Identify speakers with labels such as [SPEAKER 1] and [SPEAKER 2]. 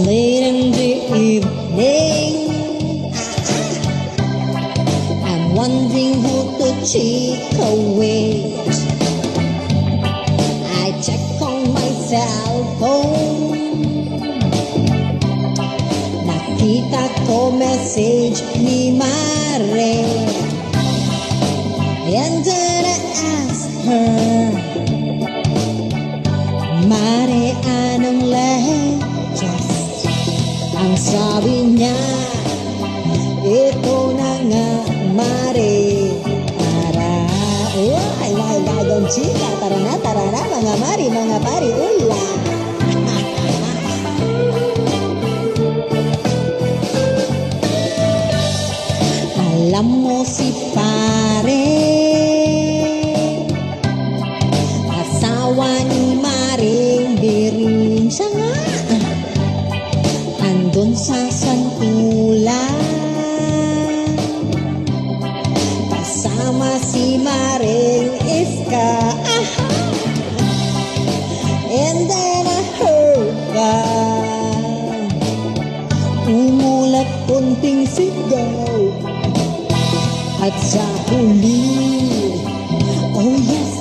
[SPEAKER 1] late in the evening. I'm wondering who to chico with. I check on my cell phone. Nakita ko message ni Mare, and then I asked her, Mare, anong latest? Ang sabi niya, ito na nga, Mare, para. Ay, mga gagawang chika, tara na, mga Mari, mga pari, ula. Alam mo si pare, asawa ni Maring Biring, siya nga andun sa santulan, kasama si Maring Iska. And then I heard umulat kunting sigaw, at sa huli, oh yes,